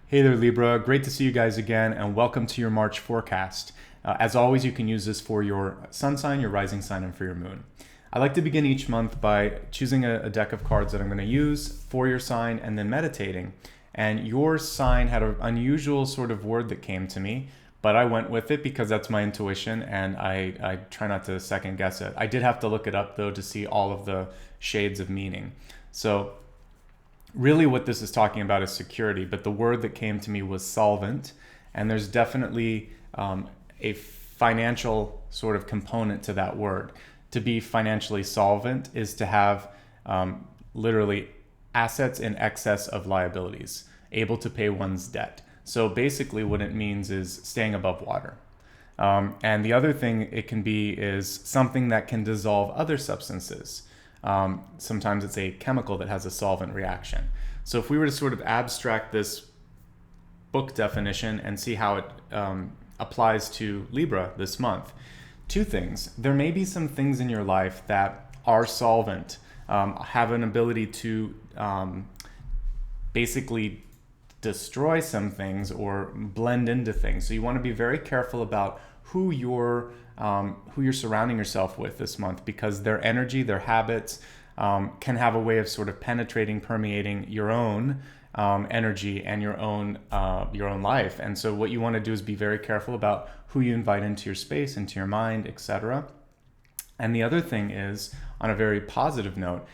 Hey there, Libra. Great to see you guys again, and welcome to your March forecast. As always, you can use this for your sun sign, your rising sign, and for your moon. I like to begin each month by choosing a deck of cards that I'm going to use for your sign and then meditating. And your sign had an unusual sort of word that came to me, but I went with it because that's my intuition, and I try not to second guess it. I did have to look it up, though, to see all of the shades of meaning. So really what this is talking about is security, but the word that came to me was solvent, and there's definitely a financial sort of component to that word. To be financially solvent is to have literally assets in excess of liabilities, able to pay one's debt. So basically what it means is staying above water. And the other thing it can be is something that can dissolve other substances. Sometimes it's a chemical that has a solvent reaction. So if we were to sort of abstract this book definition and see how it applies to Libra this month, two things. There may be some things in your life that are solvent, have an ability to basically destroy some things or blend into things. So you want to be very careful about who you're surrounding yourself with this month, because their energy, their habits can have a way of sort of penetrating, permeating your own energy and your own life. And so what you want to do is be very careful about who you invite into your space, into your mind, etc. And the other thing is, on a very positive note,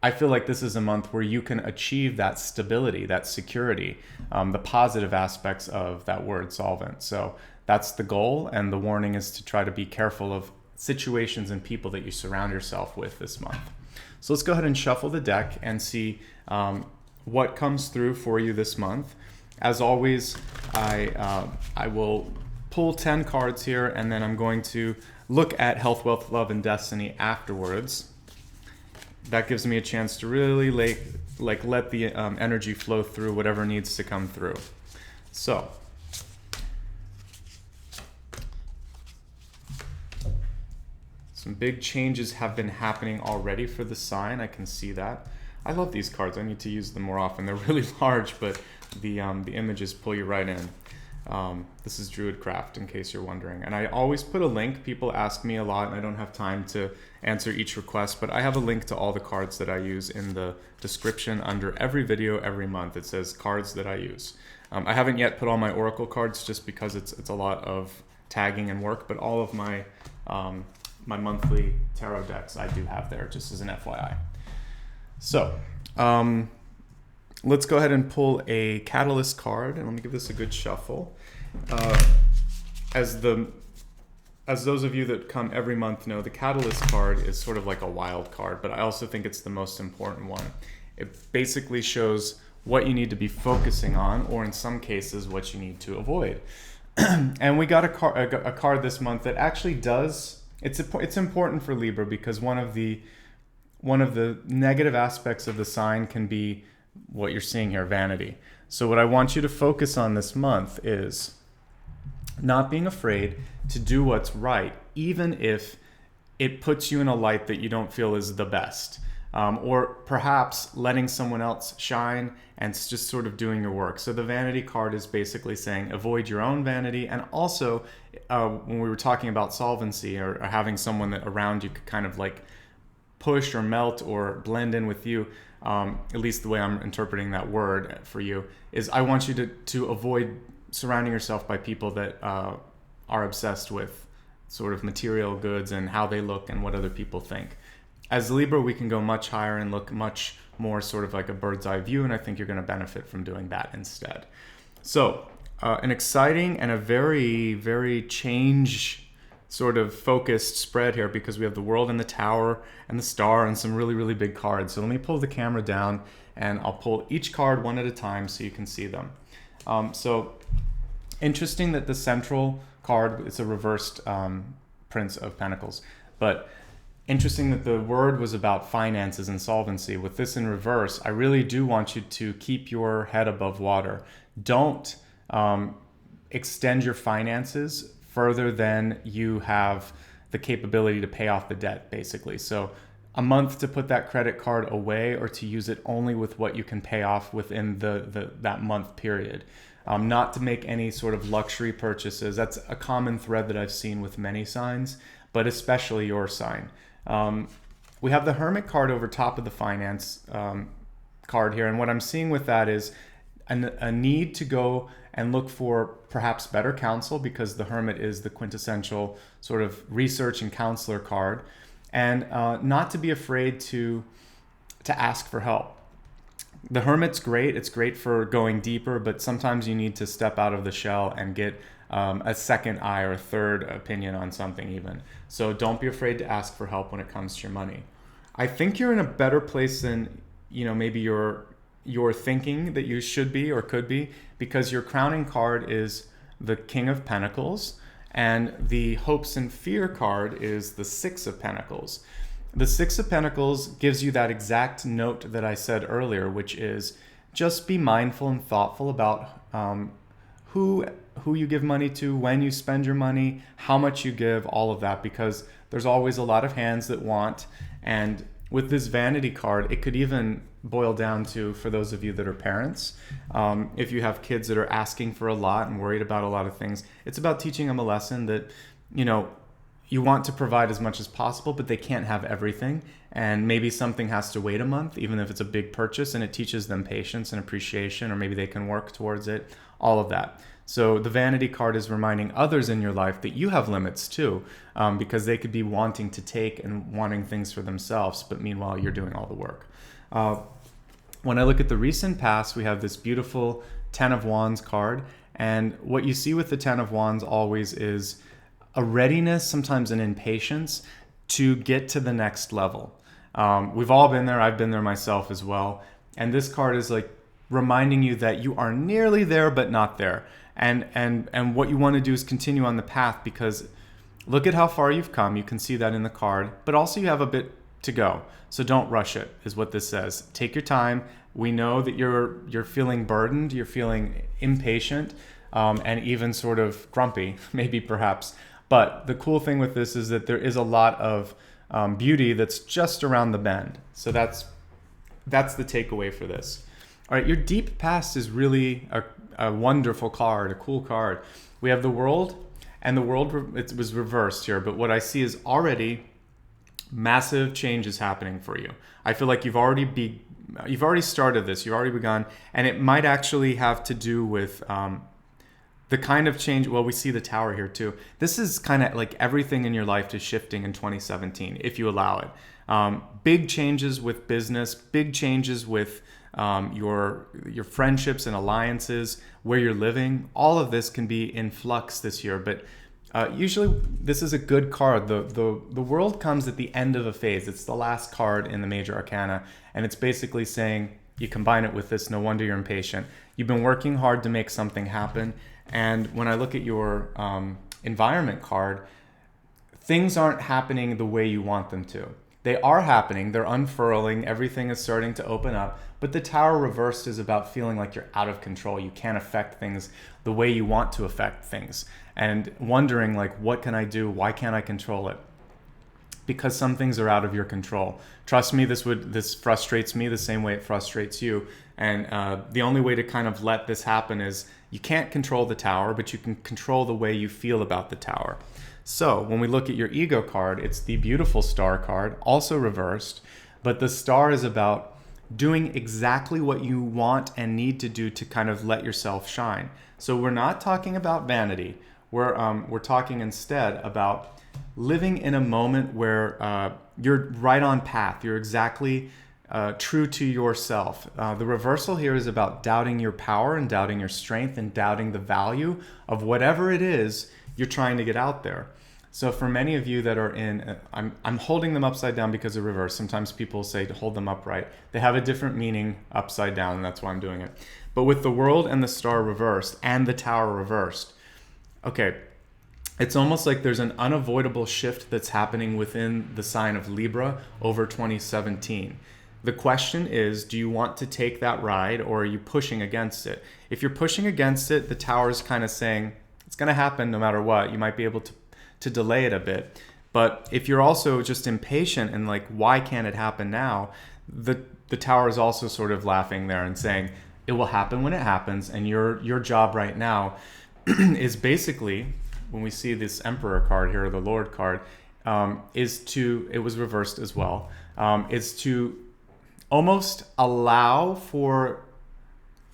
I feel like this is a month where you can achieve that stability, that security, the positive aspects of that word solvent. So that's the goal, and the warning is to try to be careful of situations and people that you surround yourself with this month. So let's go ahead and shuffle the deck and see what comes through for you this month. As always, I will pull 10 cards here, and then I'm going to look at health, wealth, love, and destiny afterwards. That gives me a chance to really let the energy flow through whatever needs to come through. So some big changes have been happening already for the sign. I can see that. I love these cards. I need to use them more often. They're really large, but the images pull you right in. This is Druidcraft, in case you're wondering. And I always put a link. People ask me a lot, and I don't have time to answer each request, but I have a link to all the cards that I use in the description under every video every month. It says cards that I use. I haven't yet put all my Oracle cards just because it's a lot of tagging and work, but all of my monthly tarot decks I do have there, just as an FYI. So let's go ahead and pull a Catalyst card, and let me give this a good shuffle. As those of you that come every month know, the Catalyst card is sort of like a wild card, but I also think it's the most important one. It basically shows what you need to be focusing on, or in some cases, what you need to avoid. And we got a card this month that actually does. It's important for Libra, because one of the negative aspects of the sign can be what you're seeing here, vanity. So what I want you to focus on this month is not being afraid to do what's right, even if it puts you in a light that you don't feel is the best. Or perhaps letting someone else shine and just sort of doing your work. So the vanity card is basically saying avoid your own vanity. And also, when we were talking about solvency, or having someone that around you could kind of like push or melt or blend in with you, at least the way I'm interpreting that word for you, is I want you to avoid surrounding yourself by people that are obsessed with sort of material goods and how they look and what other people think. As Libra, we can go much higher and look much more sort of like a bird's eye view, and I think you're going to benefit from doing that instead. So an exciting and a very, very change sort of focused spread here, because we have the World and the Tower and the Star and some really, really big cards. So let me pull the camera down, and I'll pull each card one at a time so you can see them. So interesting that the central card is a reversed Prince of Pentacles, but interesting that the word was about finances and solvency. With this in reverse, I really do want you to keep your head above water. Don't extend your finances further than you have the capability to pay off the debt, basically. So a month to put that credit card away or to use it only with what you can pay off within that month period. Not to make any sort of luxury purchases. That's a common thread that I've seen with many signs, but especially your sign. We have the Hermit card over top of the finance card here, and what I'm seeing with that is a need to go and look for perhaps better counsel, because the Hermit is the quintessential sort of research and counselor card, and not to be afraid to ask for help. The Hermit's great. It's great for going deeper, but sometimes you need to step out of the shell and get a second eye or a third opinion on something even. So don't be afraid to ask for help when it comes to your money. I think you're in a better place than, maybe you're thinking that you should be or could be, because your crowning card is the King of Pentacles, and the Hopes and Fear card is the Six of Pentacles. The Six of Pentacles gives you that exact note that I said earlier, which is just be mindful and thoughtful about who you give money to, when you spend your money, how much you give, all of that, because there's always a lot of hands that want. And with this Vanity card, it could even boil down to, for those of you that are parents, if you have kids that are asking for a lot and worried about a lot of things, it's about teaching them a lesson that, you want to provide as much as possible, but they can't have everything. And maybe something has to wait a month, even if it's a big purchase, and it teaches them patience and appreciation, or maybe they can work towards it, all of that. So the Vanity card is reminding others in your life that you have limits too, because they could be wanting to take and wanting things for themselves, but meanwhile, you're doing all the work. When I look at the recent past, we have this beautiful Ten of Wands card. And what you see with the Ten of Wands always is a readiness, sometimes an impatience to get to the next level. We've all been there. I've been there myself as well. And this card is like reminding you that you are nearly there, but not there. And what you want to do is continue on the path, because look at how far you've come. You can see that in the card, but also you have a bit to go. So don't rush it, is what this says. Take your time. We know that you're feeling burdened, you're feeling impatient, and even sort of grumpy, maybe perhaps. But the cool thing with this is that there is a lot of beauty that's just around the bend. So that's the takeaway for this. All right, your deep past is really a wonderful card, a cool card. We have the World, and the World, it was reversed here, but what I see is already massive changes happening for you. I feel like you've already started this, you've already begun, and it might actually have to do with the kind of change. Well, we see the Tower here too. This is kind of like everything in your life is shifting in 2017, if you allow it. Big changes with business, big changes with your friendships and alliances, where you're living. All of this can be in flux this year, but usually this is a good card. The World comes at the end of a phase. It's the last card in the major arcana, and it's basically saying, you combine it with this, no wonder you're impatient. You've been working hard to make something happen. And when I look at your environment card, things aren't happening the way you want them to. They are happening, they're unfurling, everything is starting to open up, but the Tower reversed is about feeling like you're out of control. You can't affect things the way you want to affect things, and wondering like, what can I do? Why can't I control it? Because some things are out of your control. Trust me, this frustrates me the same way it frustrates you. And the only way to kind of let this happen is you can't control the Tower, but you can control the way you feel about the Tower. So when we look at your Ego card, it's the beautiful Star card, also reversed, but the Star is about doing exactly what you want and need to do to kind of let yourself shine. So we're not talking about vanity. We're talking instead about living in a moment where you're right on path. You're exactly true to yourself. The reversal here is about doubting your power and doubting your strength and doubting the value of whatever it is you're trying to get out there. So for many of you that are in, I'm holding them upside down because of reverse. Sometimes people say to hold them upright. They have a different meaning upside down, and that's why I'm doing it. But with the World and the Star reversed and the Tower reversed, okay, it's almost like there's an unavoidable shift that's happening within the sign of Libra over 2017. The question is, do you want to take that ride, or are you pushing against it? If you're pushing against it, the Tower is kind of saying it's going to happen no matter what. You might be able to delay it a bit. But if you're also just impatient and like, why can't it happen now? The Tower is also sort of laughing there and saying, it will happen when it happens. And your job right now is basically, when we see this Emperor card here, or the Lord card, is to, it was reversed as well, is to almost allow for,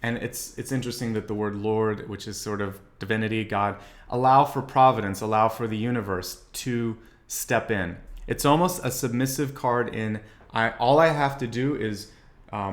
and it's interesting that the word Lord, which is sort of divinity, God, allow for providence, allow for the universe to step in. It's almost a submissive card in, all I have to do is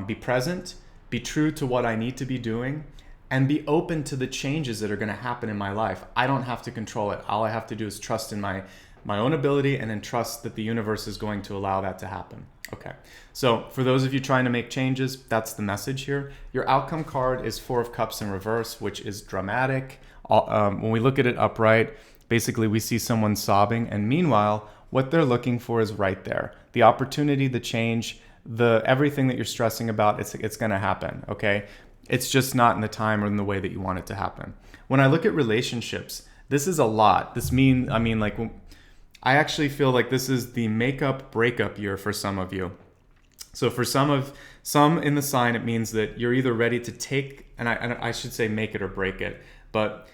be present, be true to what I need to be doing, and be open to the changes that are going to happen in my life. I don't have to control it. All I have to do is trust in my own ability, and then trust that the universe is going to allow that to happen. Okay, so for those of you trying to make changes, that's the message here. Your outcome card is Four of Cups in reverse, which is dramatic. When we look at it upright, basically we see someone sobbing, and meanwhile, what they're looking for is right there. The opportunity, the change, everything that you're stressing about, it's going to happen, okay? It's just not in the time or in the way that you want it to happen. When I look at relationships, this is a lot. I actually feel like this is the makeup breakup year for some of you. So for some in the sign, it means that you're either ready to take, and I should say make it or break it, but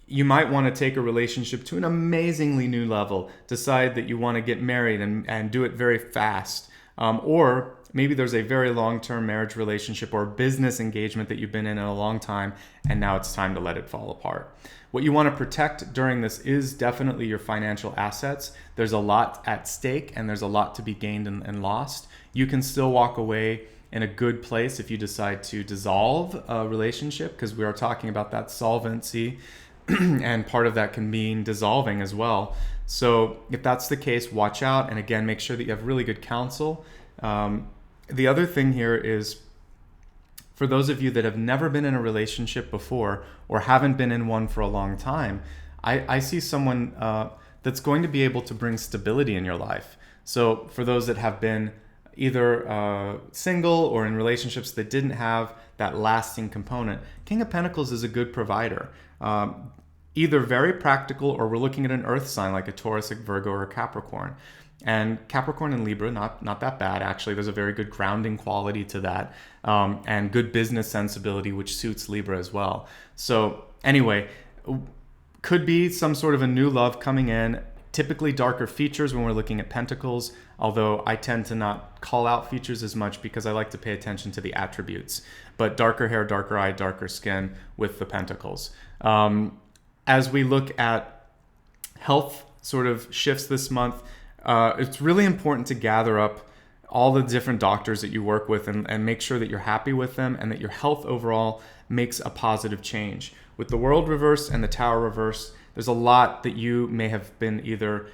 you might want to take a relationship to an amazingly new level, decide that you want to get married and do it very fast. Or maybe there's a very long-term marriage relationship or business engagement that you've been in a long time, and now it's time to let it fall apart. What you want to protect during this is definitely your financial assets. There's a lot at stake, and there's a lot to be gained and lost. You can still walk away in a good place if you decide to dissolve a relationship, because we are talking about that solvency, and part of that can mean dissolving as well. So if that's the case, watch out, and again, make sure that you have really good counsel. The other thing here is, for those of you that have never been in a relationship before or haven't been in one for a long time, I see someone that's going to be able to bring stability in your life. So for those that have been either single or in relationships that didn't have that lasting component, King of Pentacles is a good provider. Either very practical, or we're looking at an earth sign like a Taurus, a Virgo, or a Capricorn. And Capricorn and Libra, not that bad, actually. There's a very good grounding quality to that, and good business sensibility, which suits Libra as well. So anyway, could be some sort of a new love coming in, typically darker features when we're looking at Pentacles, although I tend to not call out features as much because I like to pay attention to the attributes. But darker hair, darker eye, darker skin with the Pentacles. As we look at health sort of shifts this month, it's really important to gather up all the different doctors that you work with and make sure that you're happy with them and that your health overall makes a positive change. With the World reversed and the Tower reversed, there's a lot that you may have been either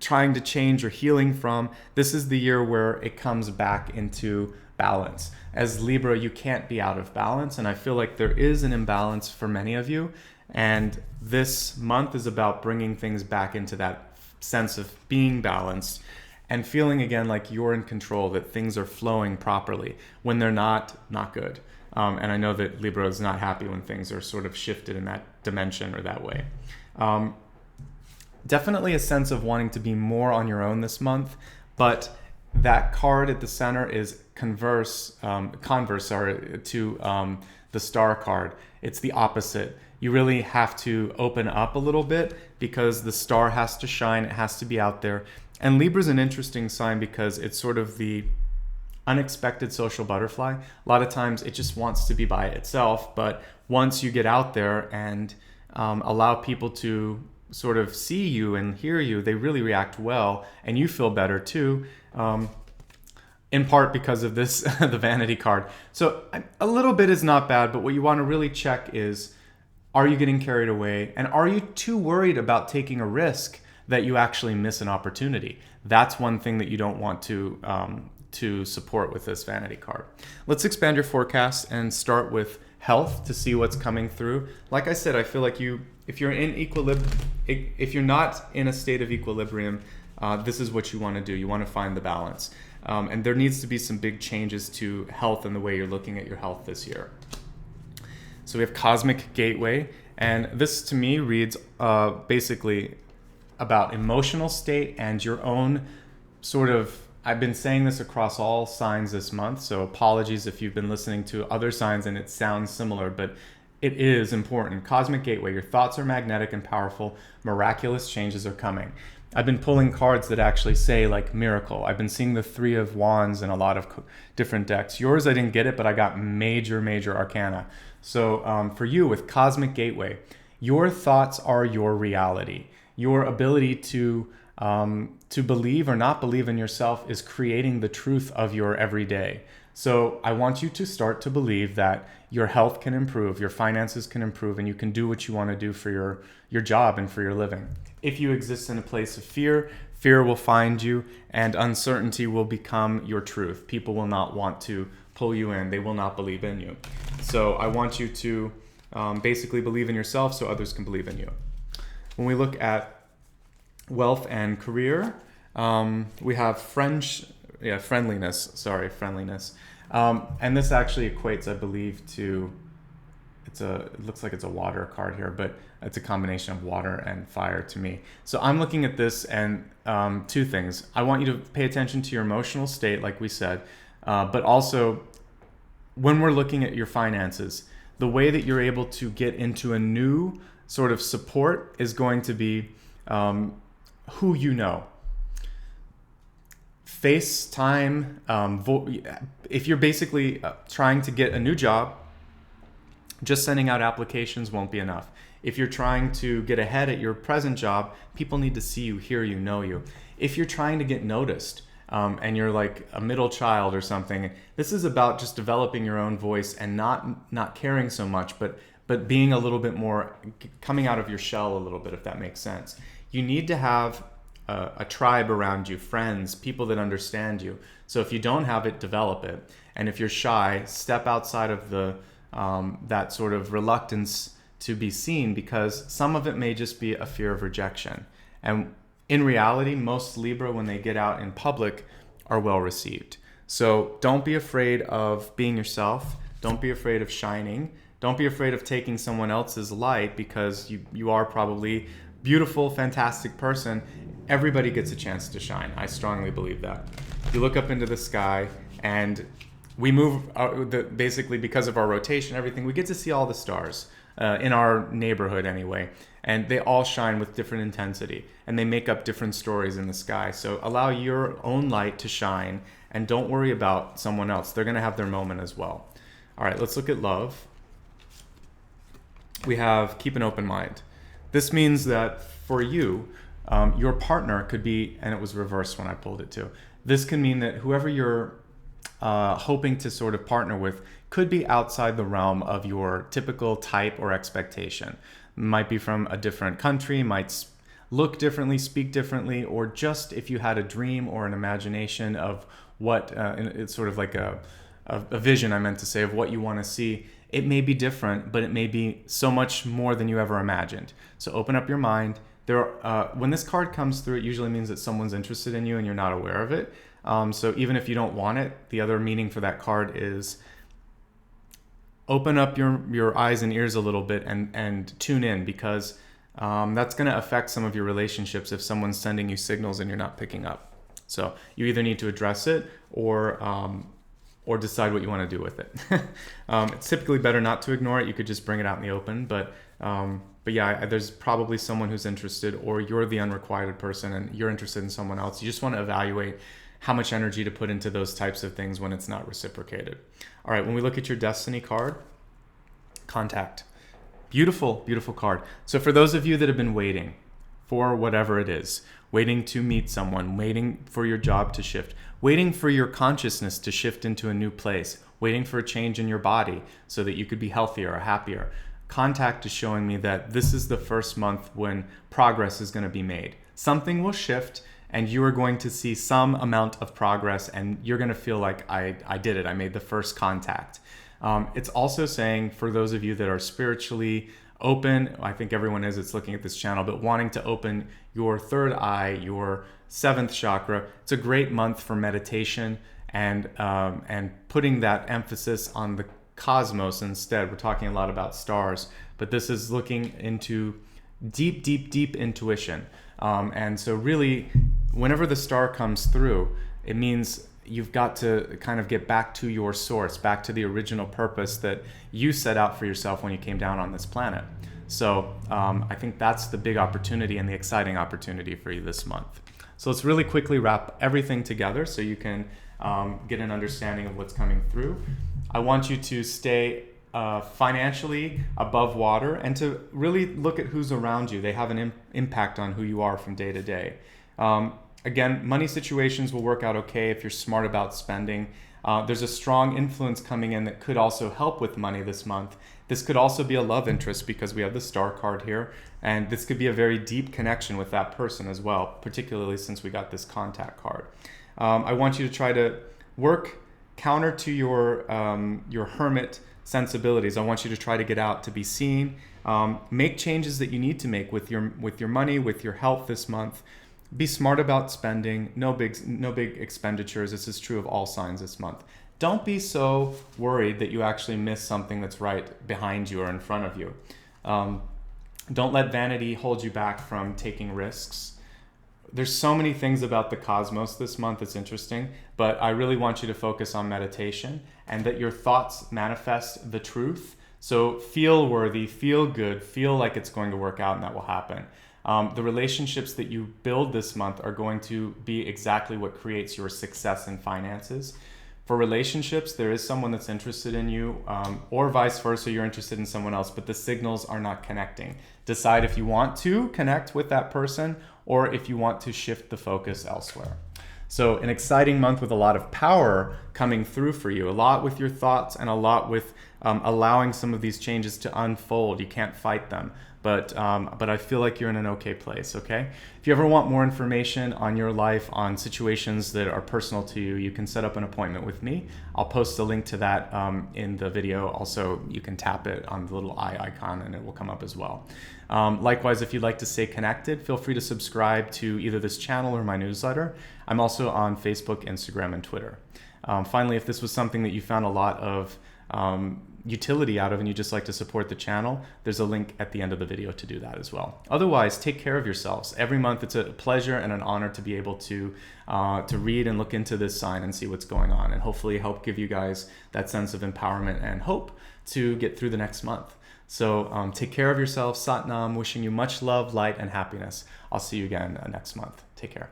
trying to change or healing from. This is the year where it comes back into balance. As Libra, you can't be out of balance, and I feel like there is an imbalance for many of you. And this month is about bringing things back into that sense of being balanced and feeling again like you're in control, that things are flowing properly. When they're not good. And I know that Libra is not happy when things are sort of shifted in that dimension or that way. Definitely a sense of wanting to be more on your own this month, but that card at the center is converse to the Star card. It's the opposite. You really have to open up a little bit because the star has to shine, it has to be out there. And Libra's an interesting sign because it's sort of the unexpected social butterfly. A lot of times it just wants to be by itself, but once you get out there and allow people to sort of see you and hear you, they really react well, and you feel better too. In part because of this, the vanity card. So a little bit is not bad, but what you want to really check is, are you getting carried away? And are you too worried about taking a risk that you actually miss an opportunity? That's one thing that you don't want to support with this vanity card. Let's expand your forecast and start with health to see what's coming through. Like I said, I feel like if you're in if you're not in a state of equilibrium, this is what you want to do. You want to find the balance. And there needs to be some big changes to health and the way you're looking at your health this year. So we have Cosmic Gateway, and this to me reads basically about emotional state and your own sort of, I've been saying this across all signs this month, so apologies if you've been listening to other signs and it sounds similar, but it is important. Cosmic Gateway, your thoughts are magnetic and powerful. Miraculous changes are coming. I've been pulling cards that actually say like miracle. I've been seeing the Three of Wands in a lot of different decks. Yours, I didn't get it, but I got major arcana. So for you with Cosmic Gateway, your thoughts are your reality. Your ability to believe or not believe in yourself is creating the truth of your everyday. So I want you to start to believe that your health can improve, your finances can improve, and you can do what you want to do for your job and for your living. If you exist in a place of fear, fear will find you, and uncertainty will become your truth. People will not want to pull you in. They will not believe in you. So I want you to basically believe in yourself so others can believe in you. When we look at wealth and career, we have friendliness. And this actually equates, I believe, to it looks like it's a water card here, but it's a combination of water and fire to me. So I'm looking at this and two things. I want you to pay attention to your emotional state, like we said, but also when we're looking at your finances, the way that you're able to get into a new sort of support is going to be who you know. FaceTime, if you're basically trying to get a new job, just sending out applications won't be enough. If you're trying to get ahead at your present job, people need to see you, hear you, know you. If you're trying to get noticed and you're like a middle child or something, this is about just developing your own voice and not caring so much, but being a little bit more, coming out of your shell a little bit, if that makes sense. You need to have a tribe around you, friends, people that understand you. So if you don't have it, develop it. And if you're shy, step outside of that sort of reluctance to be seen, because some of it may just be a fear of rejection. And in reality, most Libra, when they get out in public, are well received. So don't be afraid of being yourself. Don't be afraid of shining. Don't be afraid of taking someone else's light, because you are probably beautiful, fantastic person. Everybody gets a chance to shine. I strongly believe that. You look up into the sky, and we move basically because of our rotation, everything, we get to see all the stars in our neighborhood anyway, and they all shine with different intensity, and they make up different stories in the sky. So allow your own light to shine, and don't worry about someone else. They're going to have their moment as well. All right, let's look at love. We have keep an open mind. This means that for you, your partner could be, and it was reversed when I pulled it too. This can mean that whoever you're hoping to sort of partner with could be outside the realm of your typical type or expectation. Might be from a different country, might look differently, speak differently, or just if you had a dream or an imagination of what, it's sort of like a vision, I meant to say, of what you want to see. It may be different, but it may be so much more than you ever imagined. So open up your mind. When this card comes through, it usually means that someone's interested in you and you're not aware of it. So even if you don't want it, the other meaning for that card is open up your eyes and ears a little bit and tune in, because that's going to affect some of your relationships if someone's sending you signals and you're not picking up. So you either need to address it or decide what you want to do with it. It's typically better not to ignore it. You could just bring it out in the open, but yeah, there's probably someone who's interested, or you're the unrequited person and you're interested in someone else. You just want to evaluate how much energy to put into those types of things when it's not reciprocated. All right, when we look at your destiny card, contact. Beautiful, beautiful card. So for those of you that have been waiting for whatever it is, waiting to meet someone, waiting for your job to shift, waiting for your consciousness to shift into a new place, waiting for a change in your body so that you could be healthier or happier, contact is showing me that this is the first month when progress is going to be made. Something will shift and you are going to see some amount of progress, and you're going to feel like I did it. I made the first contact. It's also saying for those of you that are spiritually open, I think everyone is that's looking at this channel, but wanting to open your third eye, your seventh chakra, it's a great month for meditation and putting that emphasis on the cosmos instead. We're talking a lot about stars, but this is looking into deep intuition. And so really, whenever the star comes through, it means you've got to kind of get back to your source, back to the original purpose that you set out for yourself when you came down on this planet. So I think that's the big opportunity and the exciting opportunity for you this month. So let's really quickly wrap everything together so you can get an understanding of what's coming through. I want you to stay financially above water and to really look at who's around you. They have an impact on who you are from day to day. Again, money situations will work out okay if you're smart about spending. There's a strong influence coming in that could also help with money this month. This could also be a love interest because we have the star card here, and this could be a very deep connection with that person as well, particularly since we got this contact card. I want you to try to work counter to your hermit sensibilities. I want you to try to get out to be seen. Make changes that you need to make with your money, with your health this month. Be smart about spending. No big expenditures. This is true of all signs this month. Don't be so worried that you actually miss something that's right behind you or in front of you. Don't let vanity hold you back from taking risks. There's so many things about the cosmos this month that's interesting, but I really want you to focus on meditation and that your thoughts manifest the truth. So feel worthy, feel good, feel like it's going to work out and that will happen. The relationships that you build this month are going to be exactly what creates your success in finances. For relationships, there is someone that's interested in you, or vice versa, you're interested in someone else, but the signals are not connecting. Decide if you want to connect with that person or if you want to shift the focus elsewhere. So an exciting month with a lot of power coming through for you, a lot with your thoughts and a lot with allowing some of these changes to unfold. You can't fight them, but I feel like you're in an okay place, okay? If you ever want more information on your life, on situations that are personal to you, you can set up an appointment with me. I'll post a link to that in the video. Also, you can tap it on the little eye icon and it will come up as well. Likewise, if you'd like to stay connected, feel free to subscribe to either this channel or my newsletter. I'm also on Facebook, Instagram, and Twitter. Finally, if this was something that you found a lot of utility out of and you just like to support the channel, there's a link at the end of the video to do that as well. Otherwise, take care of yourselves. Every month it's a pleasure and an honor to be able to read and look into this sign and see what's going on and hopefully help give you guys that sense of empowerment and hope to get through the next month. So take care of yourselves. Sat Nam, wishing you much love, light, and happiness. I'll see you again next month. Take care.